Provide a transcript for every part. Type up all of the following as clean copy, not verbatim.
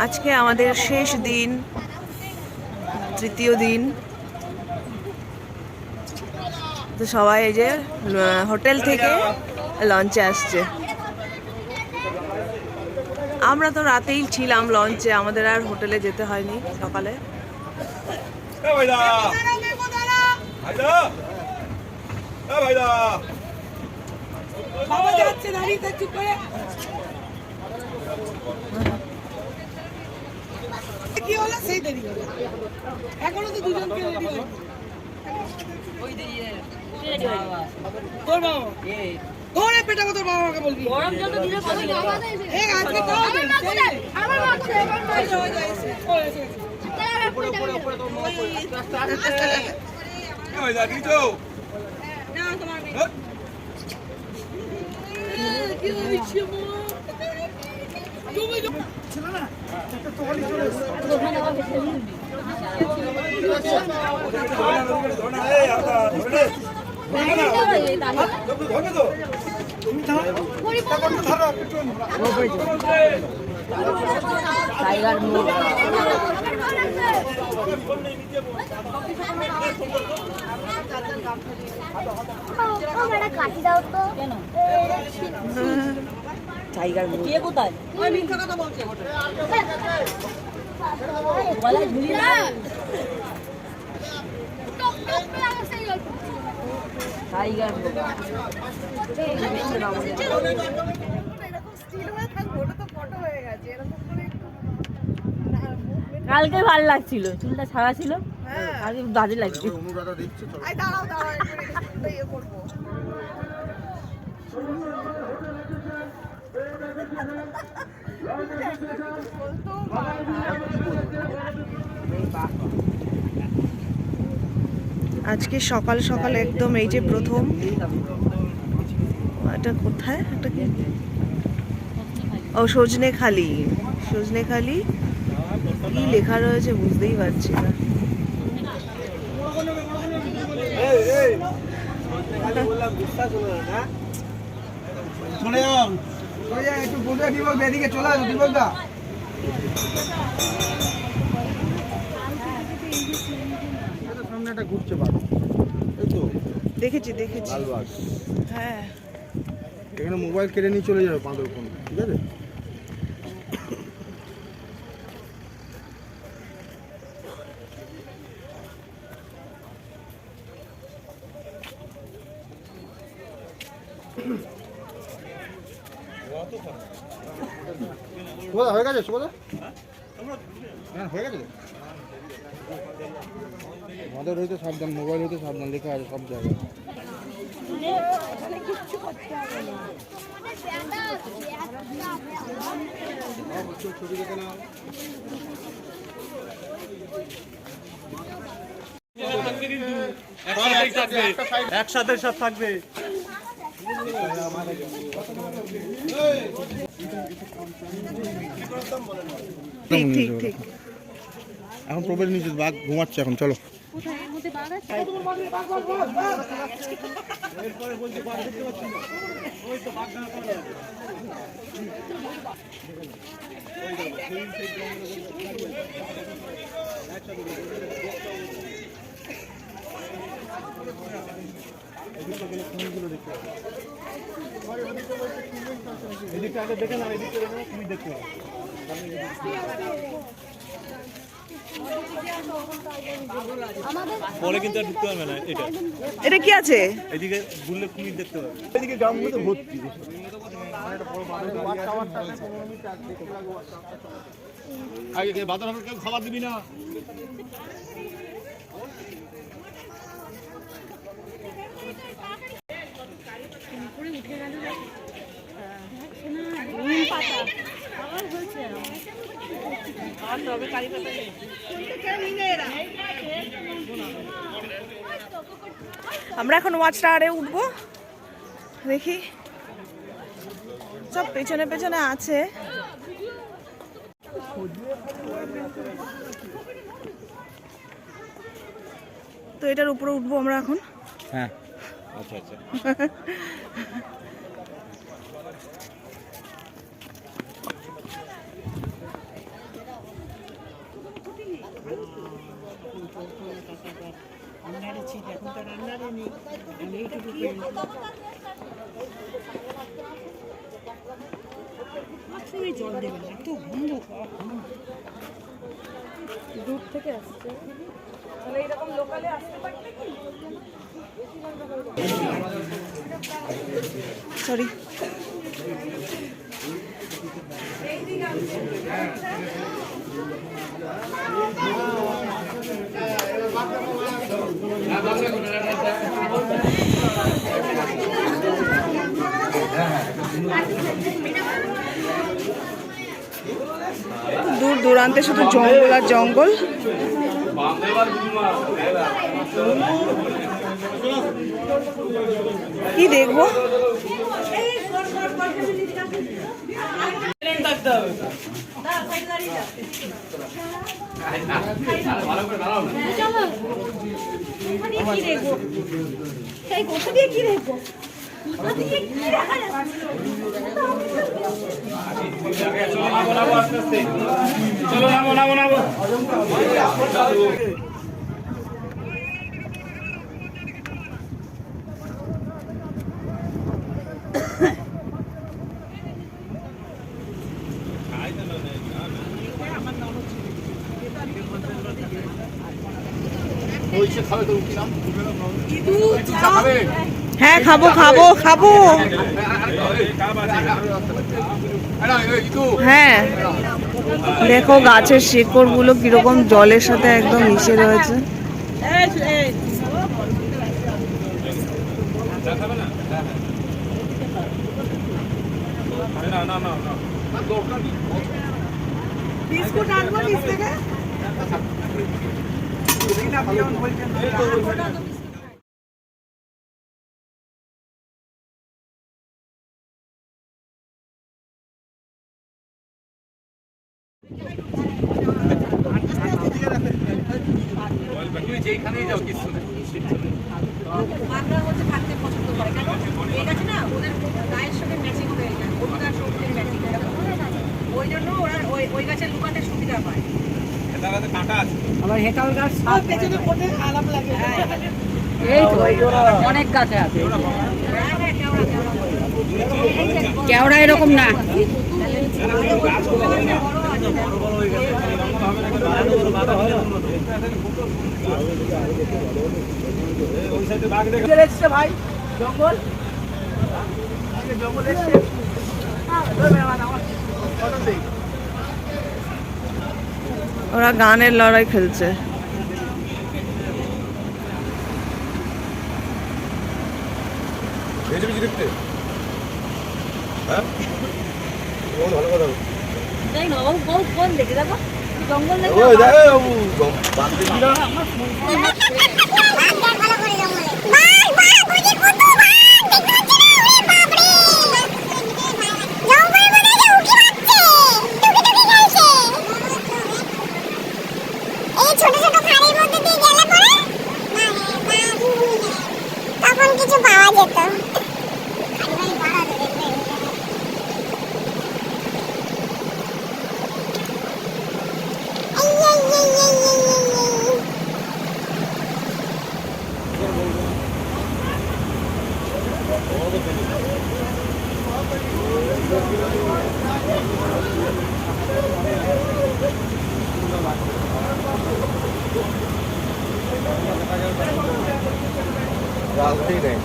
আজকে আমাদের শেষ দিন, তৃতীয় দিন। তো সবাই এই যে হোটেল থেকে লঞ্চে আসছে। আমরা তো রাতেই ছিলাম লঞ্চে, আমাদের আর হোটেলে যেতে হয়নি সকালে। কি হলো সেই দেরি হলো, এখনো তো দুজনকে রেডি হয়নি। ওই দিয়ে তোর বাবা ধরে পেটাবো, তোর বাবাকে বলবি গরম জল দিলে কত এই আজকে তো আমার মাথা এবার হয়ে যাচ্ছে। উপরে উপরে উপরে তোর মা পড়ে আস্তে আস্তে ওই যা দিছো না তোমার কি হইছে মা তুমি ছিল না একটা তোলি চলে টাইগার মুখ কাটি দাও তো কেন টাইগার মুখ কে কোথায় ওই মিথ্যা কথা বলছে বলা ঝুলি না টক টক করে আমার সেই গল্প টাইগার মুখ এরকম স্টিল হয়ে থাকবো, ওটা তো ফটো হয়ে গেছে। এরকম করে কালকে ভালো লাগছিল, চুলটা ছাড়া ছিল, আজকে বাজে লাগছে। অনুরাধা দিচ্ছে চলো আই দাঁড়াও দাঁড়াও একটু ইয়ে করব। আজকে সকাল সকাল একদম এই যে প্রথম, এটা কোথায়, এটা কি, ও সজনেখালি। সজনেখালি কি লেখা রয়েছে বুঝতেই পারছি না। চলে যাও একটু বলে দিব, এদিকে চলে আসো দিবদা। সামনে একটা ঘুরছে বাঘ, এই তো দেখেছি দেখেছি, হ্যাঁ। এখানে মোবাইল কেড়ে নিয়ে চলে যাবে বাঁদর কোন, ঠিক আছে? হয়ে গেছে সুবোধা, হ্যাঁ হয়ে গেছে। আমাদের হইতে সাবধান, মোবাইল হইতে সাবধান লেখা আছে সব জায়গায়। ছবি দেখে নাও। একসাথে সব থাকবে। ঠিক ঠিক ঠিক। এখন প্রবেশ নিচে বাঘ ঘুমাচ্ছে, এখন চলো। এদিকটা আগে দেখে না, এদিকটা দেখে তুমি দেখতে পাবে। পরে কিন্তু আর ঢুকতে পারবে না। এটা এটা কি আছে? এদিকে ঘুরলে কুমির দেখতে পাবে। এদিকে গ্রামগুলো তো ভর্তি। আগে বাজার হবে, কেউ খাবার দিবি না। আমরা এখন ওয়াচ টাওয়ারে উঠবো, দেখি সব পেছনে পেছনে আছে। তো এটার উপরে উঠবো আমরা এখন। হ্যাঁ আচ্ছা আচ্ছা। রান্নারে ছিল, এখন তো রান্নারে নেই, আমি এইটুকু করি। জল দেবে না, এত গন্ধ। দূর থেকে আসছে, তাহলে এরকম লোকালে আসতে পারতে কি? সরি। দূর দূরান্তে শুধু জঙ্গল আর জঙ্গল। কি দেখবো? হ্যাঁ খাবো খাবো খাবো। হ্যাঁ দেখো গাছের শিকড় গুলো কিরকম জলের সাথে একদম মিশে রয়েছে। বিস্কুট আনবো নিচ থেকে। আমরা হচ্ছে থাকতে পছন্দ করে, কেন এই গাছে না ওদের গায়ের সাথে ম্যাচিং হয়ে যায়, হলুদ আর সবুজের ম্যাচিং, ওই জন্য ওরা ওই গাছের লুকাতে সুবিধা পায়। আবার হেঁটাল গাছ পেছনে ফোটে আরাম লাগে। এই তো অনেক গাছে আছে। কেওড়া এরকম না, ভাই জঙ্গল জঙ্গল এসছে। ওরা গানের লড়াই খেলছে। কোন দেখে দেখো জঙ্গল দেখো। তখন কিছু পাওয়া যেত। রাজনীতি নেই।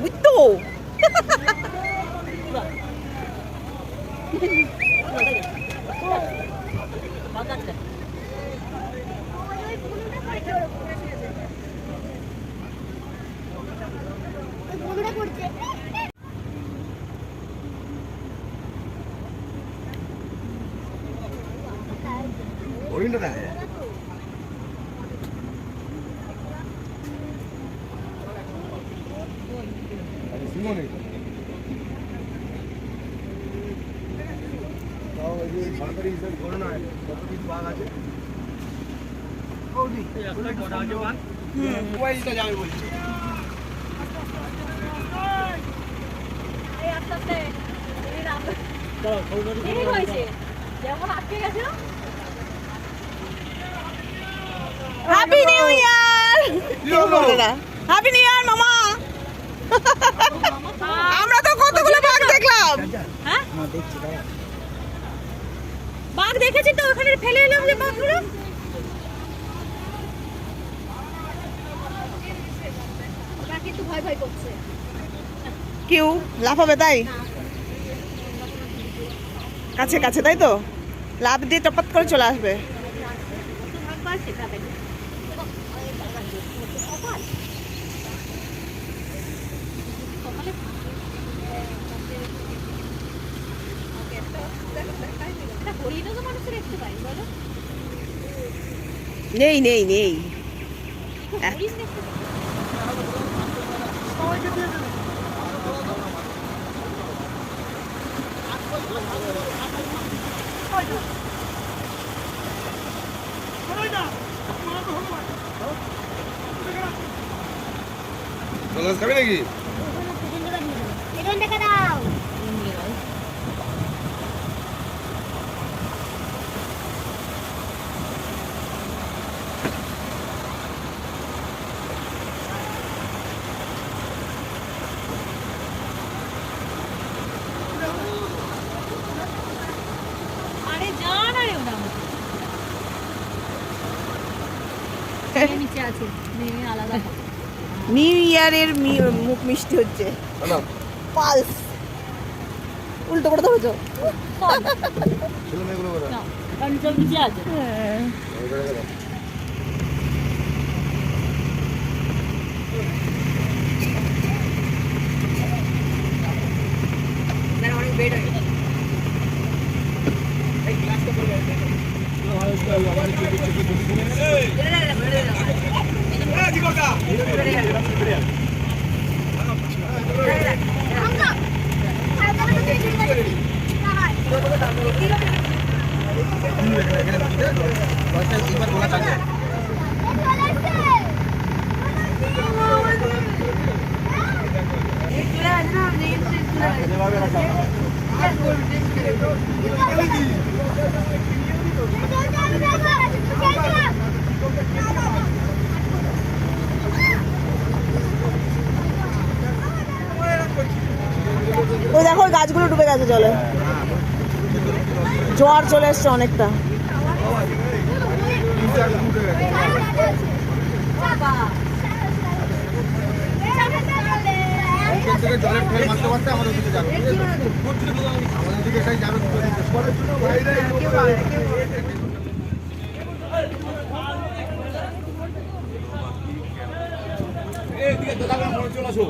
বুঝতো হরিণটা দেখা যায়। সিংহ নেই। তাও এই যে সরকারি হিসেবে ধরে না কত কিছু বাঘ আছে। মোবাইলটা যাবে বলছি। Happy new year. Happy new year মামা। আমরা তো কতগুলো বাঘ দেখলাম। হ্যাঁ বাঘ দেখেছি তো ওখানে ফেলে এলাম যে বাঘগুলো। কিন্তু ভয় ভয় করছে। কেউ লাফাবে তাই কাছে কাছে, তাই তো লাফ দিয়ে টপাত করে চলে আসবে। নেই নেই নেই খাবে নাকি? আরে জান আরে ওরা নিচে আছে মেয়ে আলাদা। নিউ ইয়ারের মুখ মিষ্টি হচ্ছে। পালস উল্টো করে ধরেছো। ছেলে মেয়েগুলো করে কারণ সব নিচে আছে। অনেক বেড হয়ে গেছে। ওই দেখো গাছগুলো ডুবে গেছে জলে, জোয়ার চলে এসছে অনেকটা। জলের ফেল মারতে মারতে আমাদের দিকে যাবে, আমাদের দিকে এটাই যাবে। চলে আসো।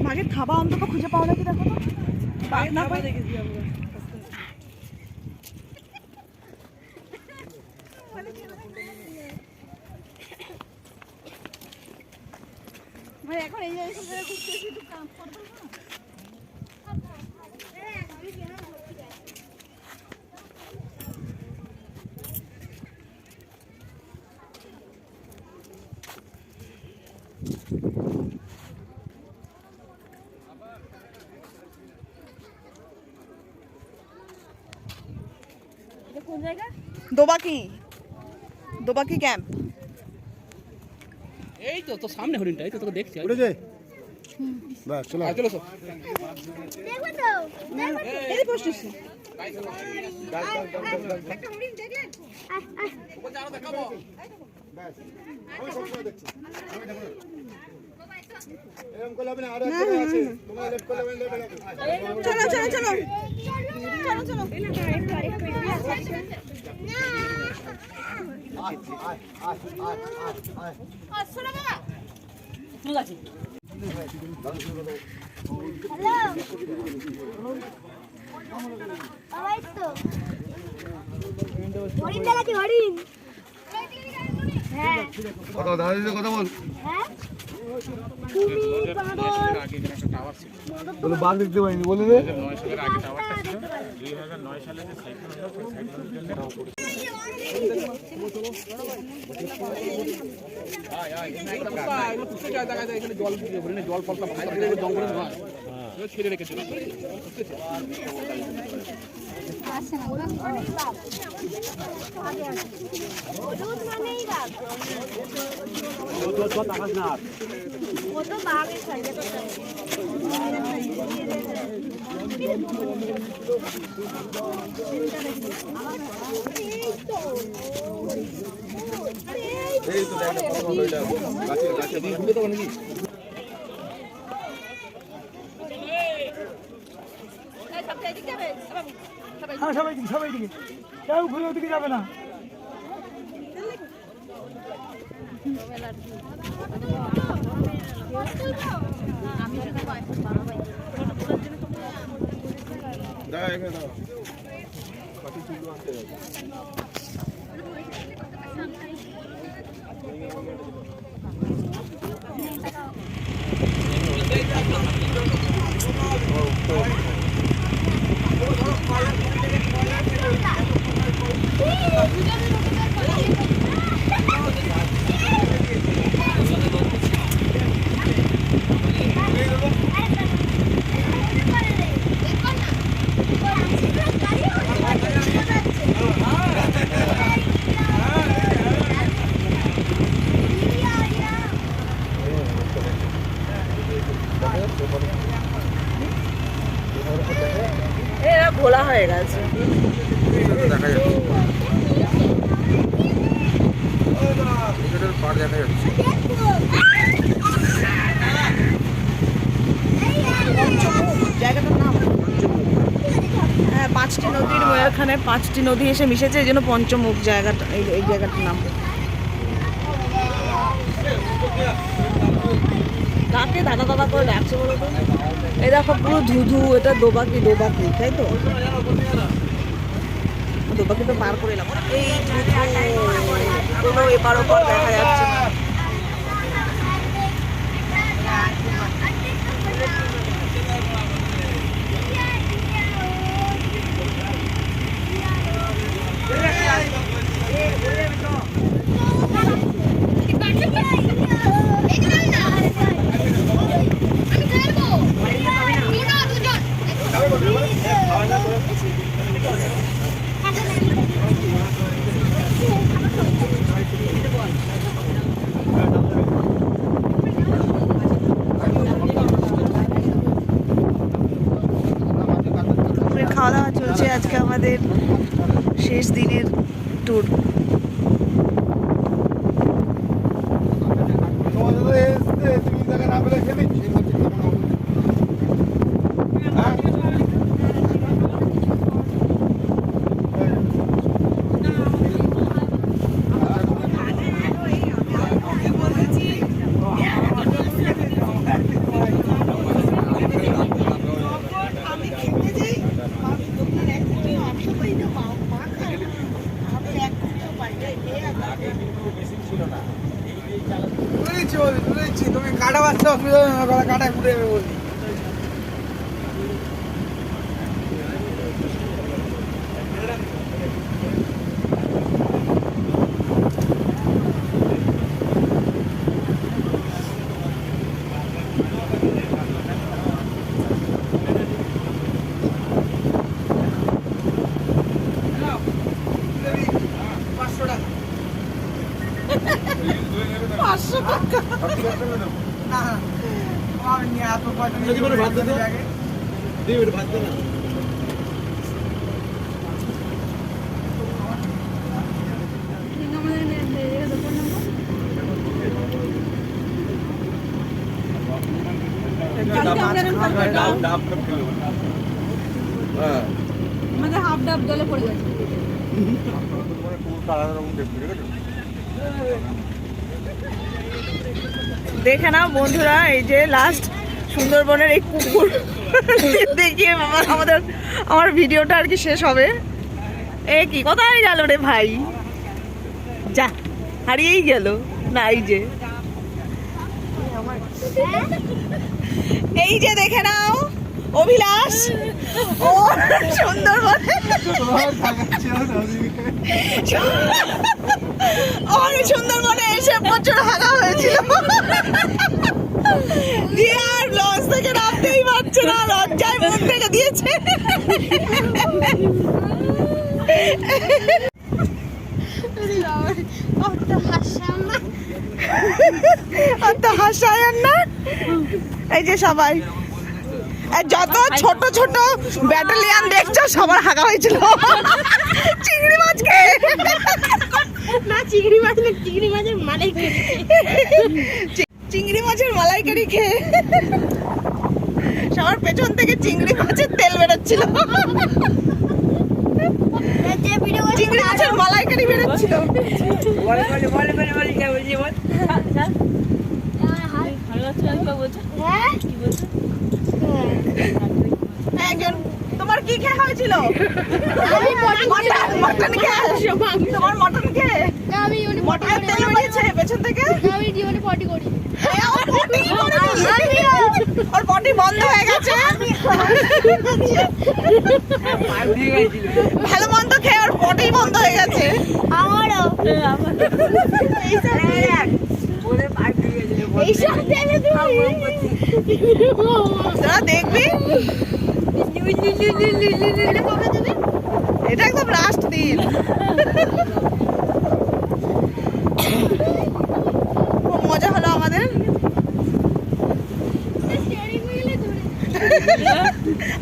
মাকে থাবা অন্তত খুঁজে পাও নাকি দেখো তো। না পাই দেখেছি আমরা। ভাই এখন এই জায়গায় ঘুরতে এসে একটু কাম করবো না। কোন জায়গা? দোবাকি ক্যাম্প। এই তো তো সামনে হরিণটা, এই তো তোকে দেখছি। উঠেছে বাস চলো চলো চলো। দেখো তো এই পোস্ট এসছে। একটা হরিণ দেখলেন? বাস আমি সবসময় দেখছি। এরকম করলে হবে না, আরো একটা আছে তোমরা লেফট করলে লেট হবে। চলো চলো চলো চলো চলো আয় আয় আয় আয় আয় ঠিক আছে সবাই তো হরিণ দেখাচ্ছি হরিণ হ্যাঁ কথা দাদা কথা বল। হ্যাঁ তুমি বাঁদর বলে বাঘ দেখতে পাইনি বলে দে। জল ফলটা জঙ্গলে নয় ছেড়ে রেখেছিল আসে না অনেক বাঘ আগে আসে হলুদ মানেই বাঘ ও তো বাঘের সাইডে তো এই তো দেখ কত বড় এটা গাছে গাছে ঘুরে তো নাকি হ্যাঁ সবাই দিকে কেউ ঘুরে ওদিকে যাবে না দাঁড়া এখানে দাঁড়া পাটি চুল আনতে যাবে এরা ভোলা হয়ে গেছে। দেখা যাচ্ছে পাড় দেখা যাচ্ছে জায়গাটার নাম হ্যাঁ 5টি নদীর এখানে 5টি নদী এসে মিশেছে এই জন্য পঞ্চমুখ জায়গাটা এই জায়গাটার নাম। কাকে দাদা দাদা করে ডাকছে বলো তো? এই দেখো পুরো ধুধু, এটা দোবাকি তাই তো? দোবাকি তো পার করে এলাম। এই কোনো এপার ওপার দেখা যাচ্ছে না। খাওয়া দাওয়া চলছে আজকে আমাদের শেষ দিনের ট্যুর। তুমি জায়গা না পেলে খেলি তুমি কাটা বাচ্চা অসুবিধা হবে না, কাটায় ঘুরে যাবে বলছি। হ্যাঁ আমাদের হাফ ডাব জলে পড়ে গেছে। দেখে নাও বন্ধুরা, এই যে লাস্ট সুন্দরবনের এই কুকুর দেখিয়ে আমার ভিডিওটা আর কি শেষ হবে। এ কি কোথায় গেল রে ভাই, যা হারিয়েই গেল না। এই যে দেখে নাও অভিলাষ, ও সুন্দরবনে সুন্দরবনে এসে প্রচুর হাগা হয়েছিল, দিয়ে আর লঞ্চ থেকে নামতেই পারছে না, লজ্জায় মুখ ঢেকে দিয়েছে। অত হাসায় না। এই যে সবাই যত ছোট ছোট ব্যাটালিয়ান দেখছো সবার হাগা হয়েছিল চিংড়ি মাছকে। না চিংড়ি মাছ না, চিংড়ি মাছের মালাইকারি, চিংড়ি মাছের মালাইকারি খেয়ে সবার পেছন থেকে চিংড়ি মাছের তেল বেরোচ্ছিল, চিংড়ি মাছের মালাইকারি বেরোচ্ছিল। একজন তোমার কি খেয়ে হয়েছিল? মটন খেয়ে, তোমার মটন খেয়ে আমি মটনের তেল বেরিয়েছে পেছন থেকে। আমি জীবনে পটি করি, ওর পটি বন্ধ হয়ে গেছে, ভালো মন্দ খেয়ে ওর পটি বন্ধ হয়ে গেছে। আমারও এইসব দেবে তোরা দেখবি এটা একদম লাস্ট দিন। খুব মজা হলো আমাদের।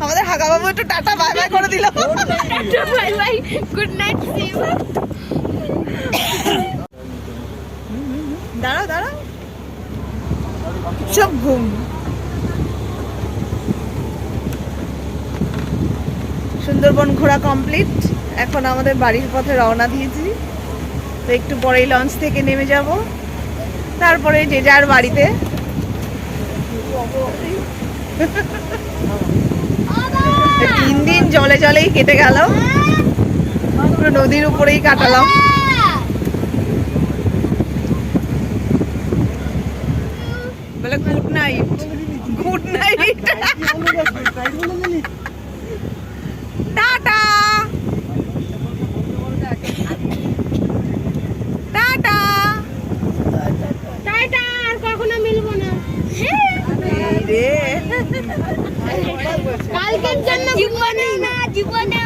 আমাদের হাগা বাবু একটু টাটা বাই বাই করে দিল। Bye bye, good night, see you. দাঁড়াও দাঁড়াও, সব ঘুম। সুন্দরবন ঘোরা কমপ্লিট, এখন আমাদের বাড়ির পথে রওনা দিয়েছি। তো একটু পরেই লঞ্চ থেকে নেমে যাব, তারপরে যে যার বাড়িতে। 3 দিন জলে জলেই কেটে গেল, পুরো নদীর উপরেই কাটালাম। বলে good night, good night, tata tata tata, আর কখনো মিলবো না। রে কালকের জন্য জীবনে না, জীবনে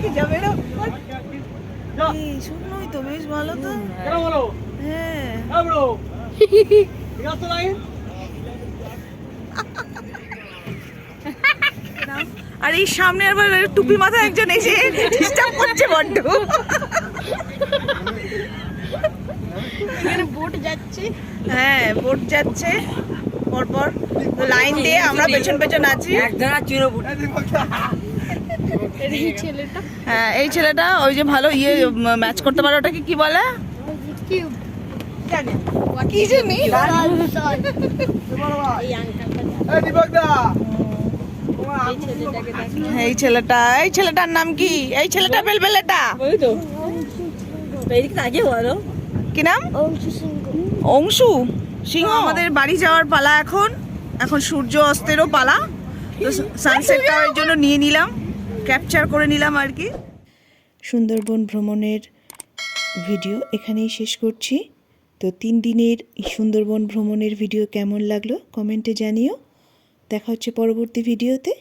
কি যাবে রে? শুকনোই তো বেশ ভালো তো। হ্যাঁ আর এই সামনে আবার টুপি মাথায় একজন এসে ডিস্টার্ব করছে বড্ড। এখানে বোট যাচ্ছে, হ্যাঁ বোট যাচ্ছে পরপর, লাইন দিয়ে আমরা পেছন পেছন আছি। এই ছেলেটা হ্যাঁ এই ছেলেটা ওই যে ভালো ম্যাচ করতে পারে, ওটাকে কি বলে কিউব জানে কি জানি। এই আঙ্কেলটা, এই ছেলেটাকে দেখো, এই ছেলেটার নাম কি? এই ছেলেটা বেলবেলেটা কি নাম? অংশু সিংহ। আমাদের বাড়ি যাওয়ার পালা এখন, এখন সূর্য অস্তেরও পালা। তো সানসেটটাও এর জন্য নিয়ে নিলাম, ক্যাপচার করে নিলাম আর কি। সুন্দরবন ভ্রমণের ভিডিও এখানেই শেষ করছি। তো 3 দিনের সুন্দরবন ভ্রমণের ভিডিও কেমন লাগলো কমেন্টে জানিও। দেখা হচ্ছে পরবর্তী ভিডিওতে।